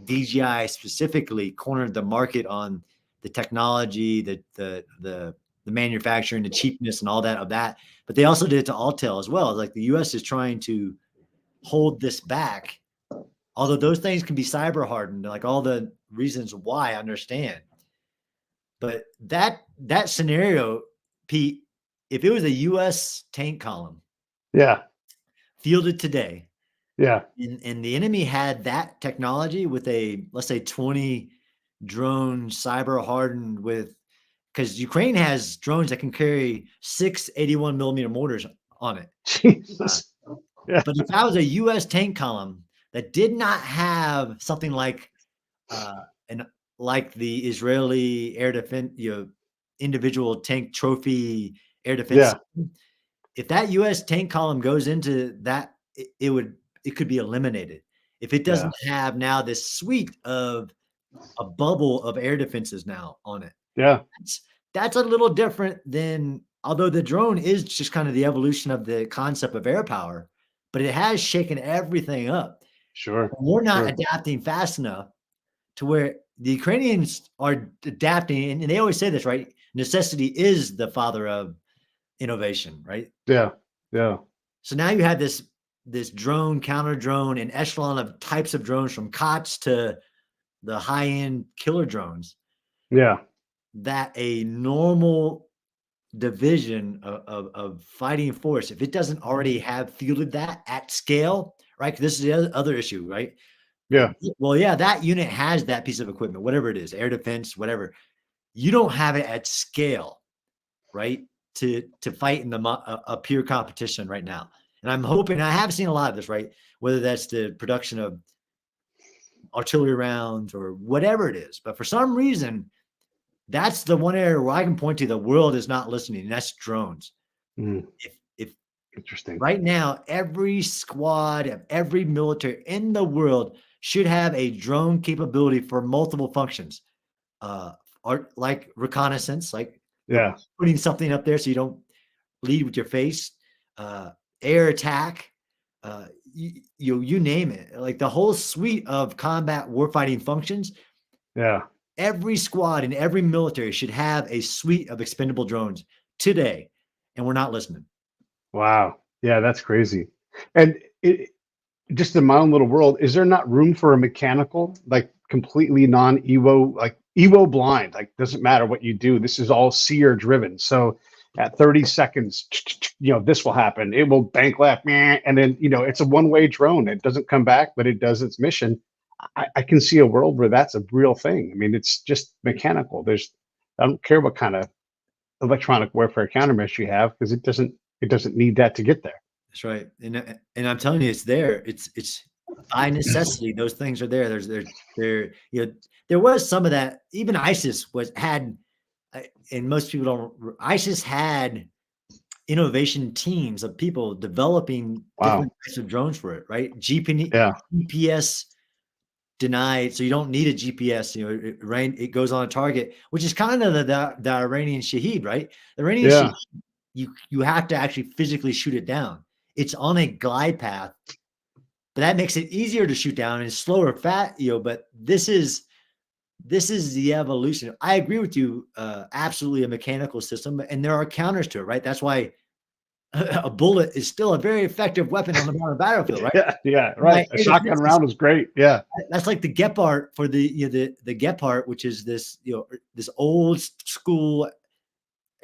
DJI specifically cornered the market on the technology, the manufacturing, the cheapness, and all that of that. But they also did it to Altel as well. Like the U.S. is trying to hold this back, although those things can be cyber hardened. Like all the reasons why, I understand. But that scenario, Pete, if it was a U.S. tank column, yeah, fielded today, yeah, and the enemy had that technology with a, let's say, 20 drone cyber hardened with, because Ukraine has drones that can carry 6 81 millimeter mortars on it. Jesus, yeah, But if that was a U.S. tank column that did not have something like the Israeli air defense, individual tank trophy air defense yeah, system, if that U.S. tank column goes into that, it could be eliminated. If it yeah, doesn't have now this suite of a bubble of air defenses now on it, yeah, that's a little different than, although the drone is just kind of the evolution of the concept of air power, but it has shaken everything up. sure, We're not sure, adapting fast enough to where the Ukrainians are adapting, and they always say this, right? Necessity is the father of innovation, right? yeah, yeah, So now you have this drone, counter drone, and echelon of types of drones from COTS to the high end killer drones yeah, that a normal division of fighting force, if it doesn't already have fielded that at scale, right? This is the other issue, right? yeah, Well, yeah, that unit has that piece of equipment, whatever it is, air defense, whatever. You don't have it at scale, right? To fight in a pure competition right now. And I'm hoping, I have seen a lot of this, right? Whether that's the production of artillery rounds or whatever it is. But for some reason, that's the one area where I can point to the world is not listening, and that's drones. mm, If interesting, right now, every squad of every military in the world should have a drone capability for multiple functions, or like reconnaissance, like Yeah. putting something up there so you don't lead with your face, uh, air attack, you name it, like the whole suite of combat warfighting functions. Yeah. Every squad in every military should have a suite of expendable drones today, and we're not listening. Wow. Yeah, that's crazy. And just in my own little world, is there not room for a mechanical, like completely non-EWO, like EWO blind? Like doesn't matter what you do. This is all seer driven. So at 30 seconds, this will happen. It will bank left, and then it's a one-way drone. It doesn't come back, but it does its mission. I can see a world where that's a real thing. I mean, it's just mechanical. I don't care what kind of electronic warfare countermeasure you have because it doesn't need that to get there. That's right, and I'm telling you, it's there. It's by necessity. Those things are there. There was some of that. Even ISIS had, and most people don't. ISIS had innovation teams of people developing Wow. different types of drones for it. Right, Yeah. GPS denied, so you don't need a GPS. It goes on a target, which is kind of the Iranian Shaheed, right? The Iranian Yeah. Shaheed, you have to actually physically shoot it down. It's on a glide path, but that makes it easier to shoot down and slower but this is the evolution. I agree with you, absolutely a mechanical system, and there are counters to it, right? That's why a bullet is still a very effective weapon on the modern battlefield, right? Yeah. Yeah. My Right. A air shotgun defenses, round is great. Yeah. that's like the Gepard for the Gepard, which is this this old school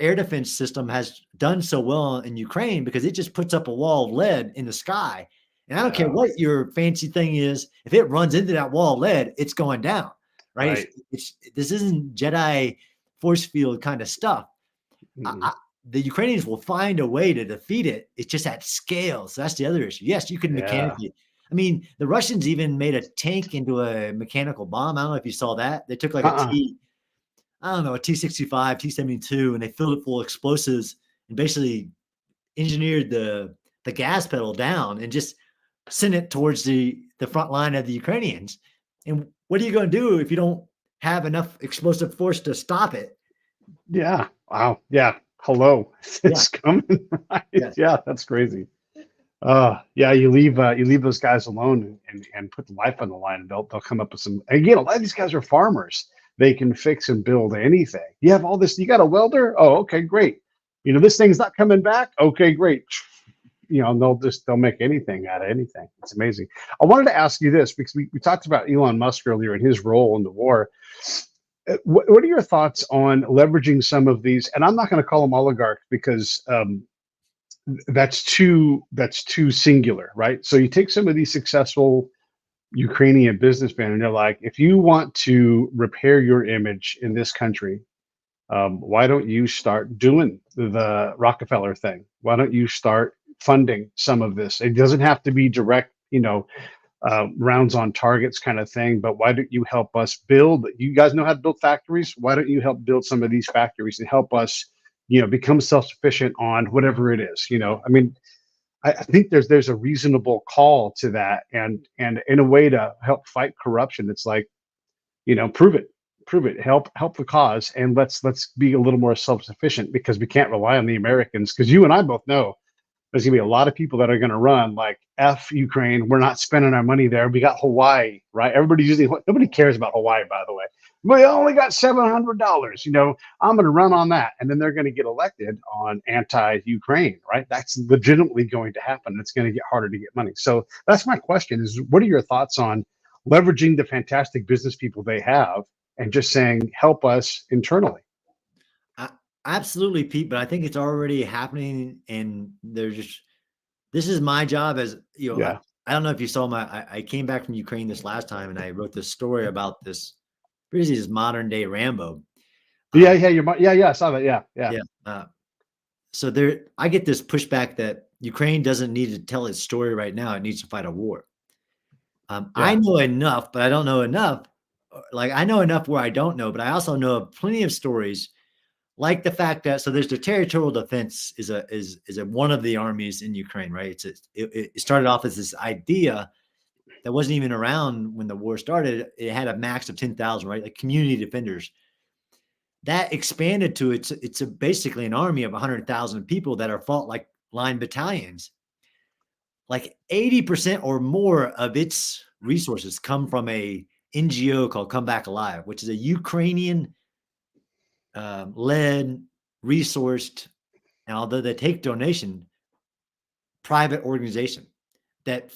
air defense system has done so well in Ukraine because it just puts up a wall of lead in the sky. And I don't care Yeah. what your fancy thing is, if it runs into that wall of lead, it's going down, right? Right. This isn't Jedi force field kind of stuff. Mm. The Ukrainians will find a way to defeat it. It's just at scale. So that's the other issue. Yes, you can Yeah. mechanically. I mean, the Russians even made a tank into a mechanical bomb. I don't know if you saw that. They took like Uh-uh. I don't know, a T-65, T-72, and they filled it full of explosives and basically engineered the gas pedal down and just sent it towards the front line of the Ukrainians. And what are you going to do if you don't have enough explosive force to stop it? Yeah. Wow. Yeah. Hello. Yeah, It's coming. Right. yeah, Yeah. That's crazy. Yeah. You leave those guys alone and put life on the line, and they'll come up with some. Again, a lot of these guys are farmers. They can fix and build anything. You have all this. You got a welder. Oh, okay, great. This thing's not coming back. Okay, great. They'll make anything out of anything. It's amazing. I wanted to ask you this because we talked about Elon Musk earlier and his role in the war. What are your thoughts on leveraging some of these? And I'm not going to call them oligarchs because that's too singular, right? So you take some of these successful Ukrainian businessmen, and they're like, if you want to repair your image in this country, why don't you start doing the Rockefeller thing? Why don't you start funding some of this? It doesn't have to be direct, rounds on targets kind of thing, but why don't you help us build? You guys know how to build factories. Why don't you help build some of these factories and help us, become self-sufficient on whatever it is? I mean, I think there's a reasonable call to that, and in a way to help fight corruption. It's like, prove it, help the cause, and let's be a little more self-sufficient because we can't rely on the Americans. Because you and I both know there's going to be a lot of people that are going to run like F Ukraine. We're not spending our money there. We got Hawaii, right? Nobody cares about Hawaii, by the way. We only got $700. I'm going to run on that. And then they're going to get elected on anti-Ukraine, right? That's legitimately going to happen. It's going to get harder to get money. So that's my question is, what are your thoughts on leveraging the fantastic business people they have and just saying, help us internally? Absolutely, Pete. But I think it's already happening, and this is my job as Yeah. I don't know if you saw I came back from Ukraine this last time, and I wrote this story about this basically this modern day Rambo. Yeah. Yeah. Yeah. I saw that. Yeah. Yeah. Yeah. So I get this pushback that Ukraine doesn't need to tell its story right now; it needs to fight a war. I Yeah. know enough, but I don't know enough. Like I know enough where I don't know, but I also know plenty of stories, like the fact that there's the territorial defense is one of the armies in Ukraine, right? It started off as this idea that wasn't even around when the war started. It had a max of 10,000, right? Like community defenders. That expanded to it's basically an army of 100,000 people that are fought like line battalions. Like 80% or more of its resources come from a NGO called Come Back Alive, which is a Ukrainian led, resourced, and although they take donation, private organization that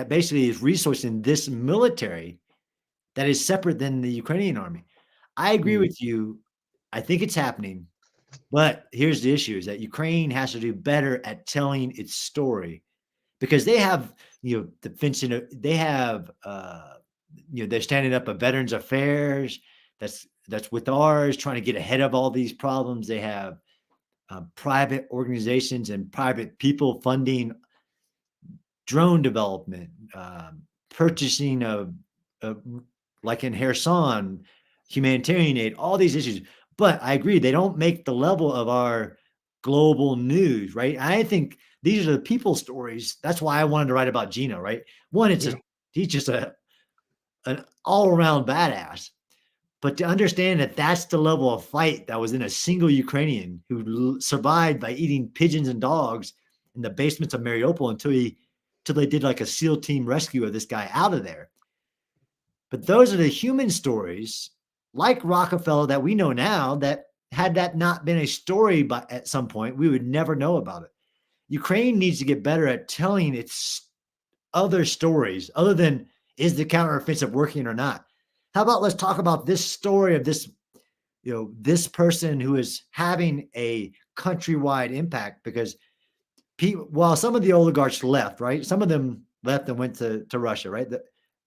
basically is resourcing this military that is separate than the Ukrainian army. I agree Mm, with you. I think it's happening, but here's the issue: is that Ukraine has to do better at telling its story because they have, the fencing. They have, they're standing up a Veterans Affairs that's with ours, trying to get ahead of all these problems. They have private organizations and private people funding drone development, purchasing of like in Kherson, humanitarian aid, all these issues. But I agree, they don't make the level of our global news, right? I think these are the people stories. That's why I wanted to write about Gino, right? One, yeah, he's just an all around badass. But to understand that that's the level of fight that was in a single Ukrainian who survived by eating pigeons and dogs in the basements of Mariupol until they did like a SEAL team rescue of this guy out of there. But those are the human stories, like Rockefeller, that we know now. That had that not been a story, but at some point we would never know about it. Ukraine needs to get better at telling its other stories, other than is the counteroffensive working or not. How about let's talk about this story of this person who is having a countrywide impact because while some of the oligarchs left, right? Some of them left and went to Russia, right?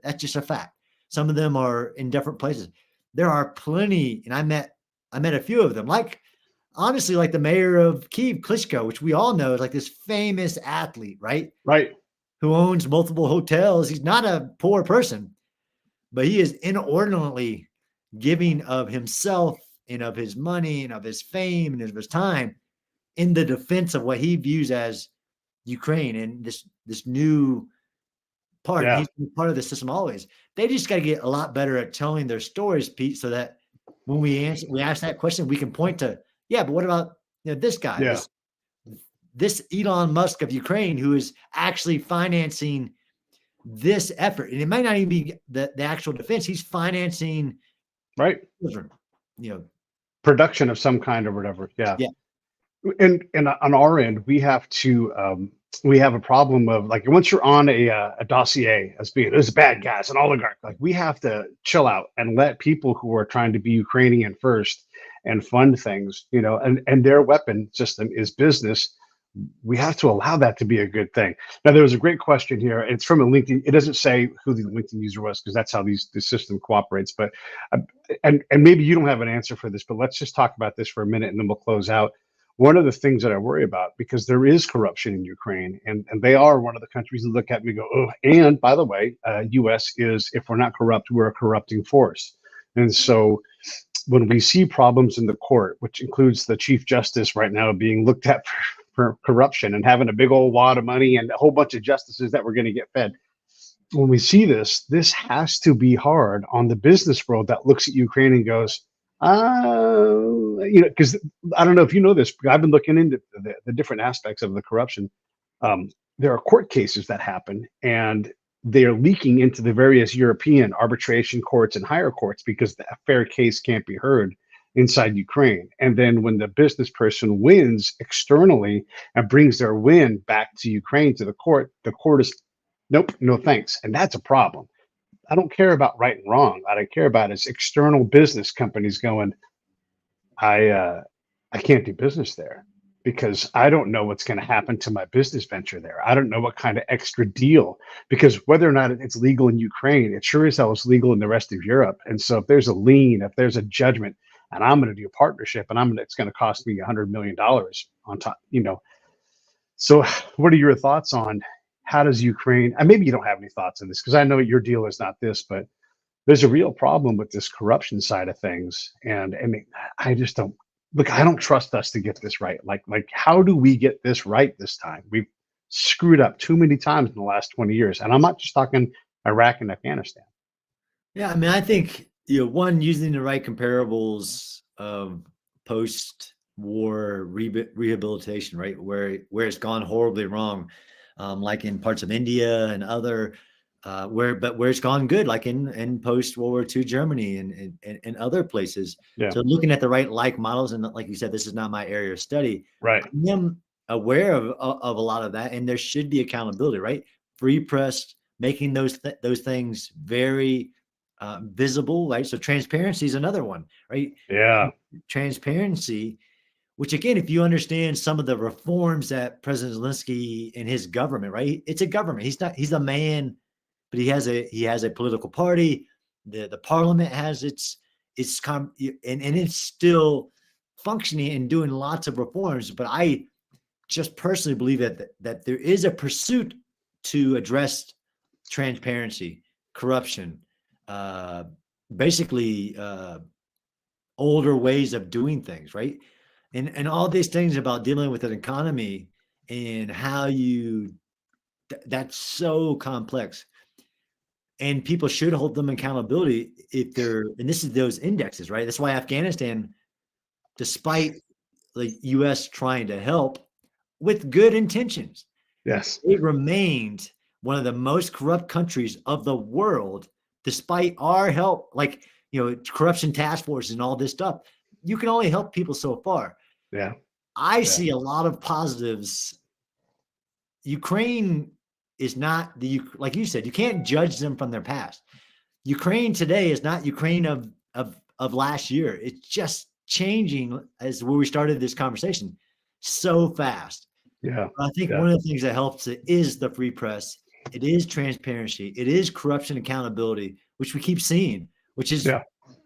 That's just a fact. Some of them are in different places. There are plenty, and I met a few of them. Like honestly, like the mayor of Kyiv, Klitschko, which we all know is like this famous athlete, right? right. Who owns multiple hotels. He's not a poor person, but he is inordinately giving of himself and of his money and of his fame and of his time in the defense of what he views as Ukraine and this new part. And Yeah, he's been part of the system always. They just got to get a lot better at telling their stories, Pete, so that when we ask that question, we can point to, yeah, but what about this guy, yeah, this Elon Musk of Ukraine who is actually financing this effort, and it might not even be the actual defense. He's financing right. children, you know. Production of some kind or whatever. Yeah. Yeah, And on our end, we have a problem of like once you're on a dossier as being this bad guys, an oligarch, like we have to chill out and let people who are trying to be Ukrainian first and fund things, and their weapon system is business. We have to allow that to be a good thing. Now, there was a great question here. It's from a LinkedIn. It doesn't say who the LinkedIn user was because that's how the system cooperates. But uh, and maybe you don't have an answer for this, but let's just talk about this for a minute and then we'll close out. One of the things that I worry about, because there is corruption in Ukraine, and they are one of the countries that look at me and go, oh, and by the way, U.S. is, if we're not corrupt, we're a corrupting force. And so when we see problems in the court, which includes the chief justice right now being looked at for corruption and having a big old wad of money and a whole bunch of justices that we're going to get fed. When we see this has to be hard on the business world that looks at Ukraine and goes, because I don't know if you know this, but I've been looking into the different aspects of the corruption. There are court cases that happen and they are leaking into the various European arbitration courts and higher courts because the fair case can't be heard inside Ukraine. And then when the business person wins externally and brings their win back to Ukraine to the court is, nope, no thanks. And that's a problem. I don't care about right and wrong. What I care about is external business companies going, I can't do business there because I don't know what's going to happen to my business venture there. I don't know what kind of extra deal, because whether or not it's legal in Ukraine, it sure as hell is legal in the rest of Europe. And so if there's a lien, if there's a judgment, and I'm going to do a partnership, and it's going to cost me $100 million on top. So what are your thoughts on how does Ukraine? And maybe you don't have any thoughts on this because I know your deal is not this, but there's a real problem with this corruption side of things, and I just don't look. I don't trust us to get this right. Like how do we get this right this time? We've screwed up too many times in the last 20 years, and I'm not just talking Iraq and Afghanistan. Yeah, I mean, I think, one, using the right comparables of post-war rehabilitation, right, where it's gone horribly wrong, like in parts of India and other, where it's gone good, like in post-World War II Germany and other places. Yeah. So looking at the right like models, and like you said, this is not my area of study. Right. I am aware of a lot of that, and there should be accountability, right? Free press, making those things very visible, right? So transparency is another one, right? Yeah. Transparency, which again, if you understand some of the reforms that President Zelensky and his government, right? It's a government. He's a man, but he has a political party. The parliament has and it's still functioning and doing lots of reforms. But I just personally believe that there is a pursuit to address transparency, corruption, uh, basically older ways of doing things, right? And all these things about dealing with an economy and how that's so complex. And people should hold them accountability if and this is those indexes, right? That's why Afghanistan, despite the US trying to help with good intentions, Yes. it remained one of the most corrupt countries of the world, despite our help, like, corruption task forces and all this stuff. You can only help people so far. Yeah. I Yeah. see a lot of positives. Ukraine is not like you said, you can't judge them from their past. Ukraine today is not Ukraine of last year. It's just changing as where we started this conversation so fast. Yeah. I think Yeah. one of the things that helps it is the free press. It is transparency. It is corruption accountability, which we keep seeing, which is, Yeah.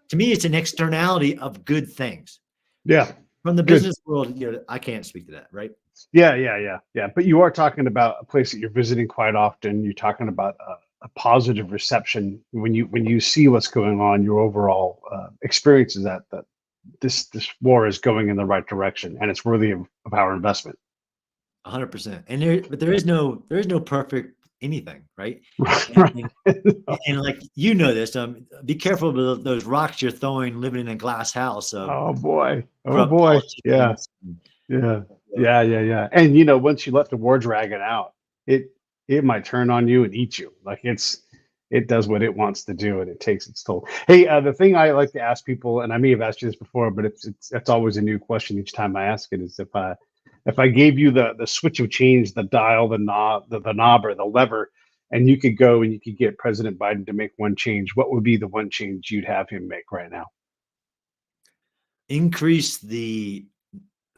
to me, it's an externality of good things. Yeah. From the Good. business world, I can't speak to that, right? Yeah. But you are talking about a place that you're visiting quite often. You're talking about a positive reception when you see what's going on. Your overall experience is that this war is going in the right direction and it's worthy of our investment. 100%. But there is no perfect anything, right? Right. And like, this, be careful with those rocks you're throwing living in a glass house of Oh boy. Oh corrupt boy. Yeah. politicians. Yeah. uh, Yeah. And once you let the war dragon out, it might turn on you and eat you. Like it does what it wants to do and it takes its toll. Hey, the thing I like to ask people, and I may have asked you this before, but it's always a new question each time I ask it, is if I gave you the switch of change, the dial, the knob, the knob or the lever, and you could go and you could get President Biden to make one change, what would be the one change you'd have him make right now? Increase the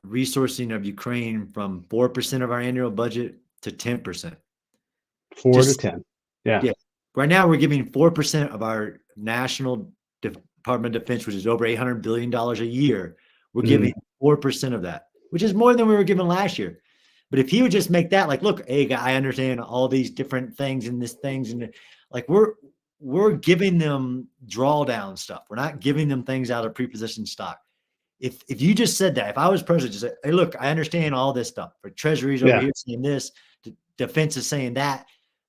resourcing of Ukraine from 4% of our annual budget to 10%. 4 to 10. Yeah. Yeah. Right now, we're giving 4% of our national Department of Defense, which is over $800 billion a year. We're giving 4% of that, which is more than we were given last year. But if he would just make that like, look, hey, I understand all these different things and like we're giving them drawdown stuff. We're not giving them things out of prepositioned stock. If you just said that, if I was president, just say, hey, look, I understand all this stuff. But Treasury's over here saying this, Defense is saying that,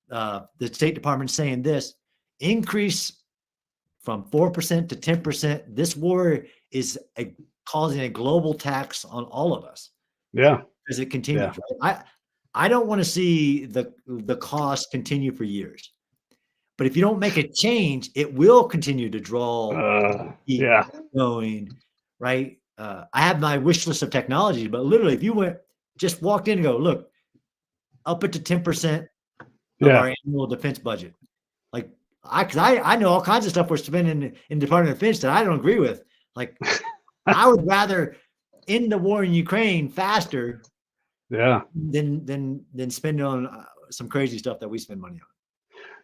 the State Department's saying this. Increase from 4% to 10%. This war is causing a global tax on all of us. Yeah. As it continues. Right? I don't want to see the cost continue for years. But if you don't make a change, it will continue to draw going, right? I have my wish list of technology, but literally, if you just walked in and go, look, up it to 10% of our annual defense budget. Like, I know all kinds of stuff we're spending in the Department of Defense that I don't agree with. Like, I would rather end the war in Ukraine faster than spend it on some crazy stuff that we spend money on.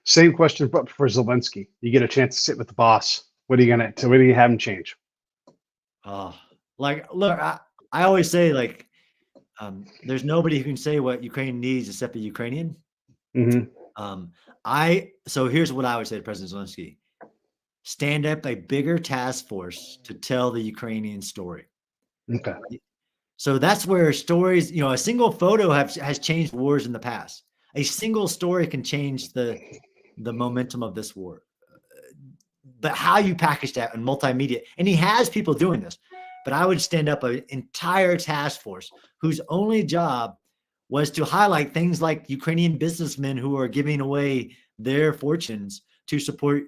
Same question, but for Zelensky. You get a chance to sit with the boss. What are you have him change? Like, look, I always say, like, there's nobody who can say what Ukraine needs except the Ukrainian. So here's what I would say to President Zelensky: stand up a bigger task force to tell the Ukrainian story. Okay. So that's where stories, a single photo has changed wars in the past. A single story can change the the momentum of this war. But how you package that in multimedia, and he has people doing this, but I would stand up an entire task force whose only job was to highlight things like Ukrainian businessmen who are giving away their fortunes to support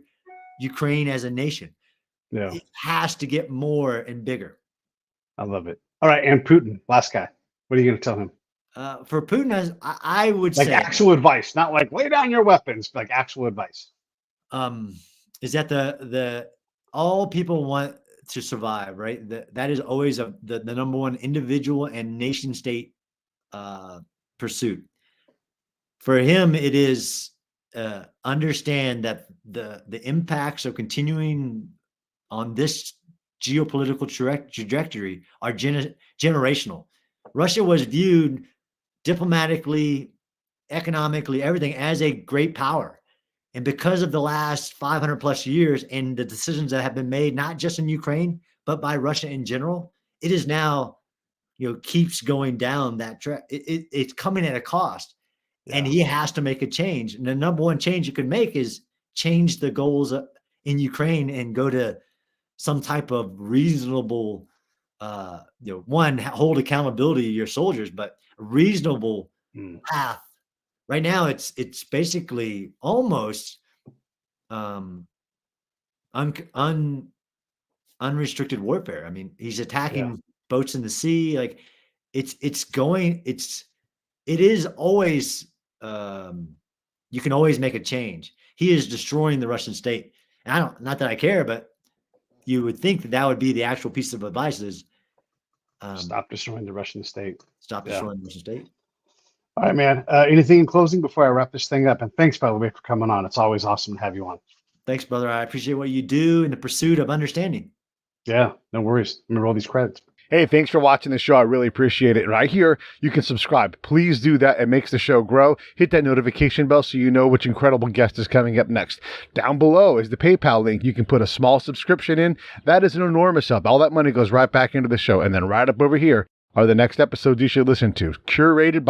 Ukraine as a nation. Yeah, It has to get more and bigger. I love it. All right, and Putin, last guy. What are you going to tell him? For Putin, I would Like say actual advice, not like lay down your weapons, but like actual advice. Is that the all people want to survive, right? That is always the number one individual and nation state pursuit. For him, it is understand that the impacts of continuing on this geopolitical trajectory are generational. Russia was viewed diplomatically, economically, everything as a great power. And because of the last 500 plus years and the decisions that have been made, not just in Ukraine, but by Russia in general, it is now, keeps going down that track. It's coming at a cost. Yeah. And he has to make a change. And the number one change you could make is change the goals in Ukraine and go to some type of reasonable, one, hold accountability to your soldiers, but a reasonable path. Right now, it's basically almost unrestricted warfare. I mean, he's attacking boats in the sea. Like it is always you can always make a change. He is destroying the Russian state. And not that I care, but you would think that would be the actual piece of advice is stop destroying the Russian state. Stop destroying the Russian state. All right, man. Anything in closing before I wrap this thing up? And thanks, by the way, for coming on. It's always awesome to have you on. Thanks, brother. I appreciate what you do in the pursuit of understanding. Yeah, no worries. I'm gonna roll these credits. Hey, thanks for watching the show. I really appreciate it. Right here, you can subscribe. Please do that. It makes the show grow. Hit that notification bell so you know which incredible guest is coming up next. Down below is the PayPal link. You can put a small subscription in. That is an enormous help. All that money goes right back into the show. And then right up over here are the next episodes you should listen to, curated by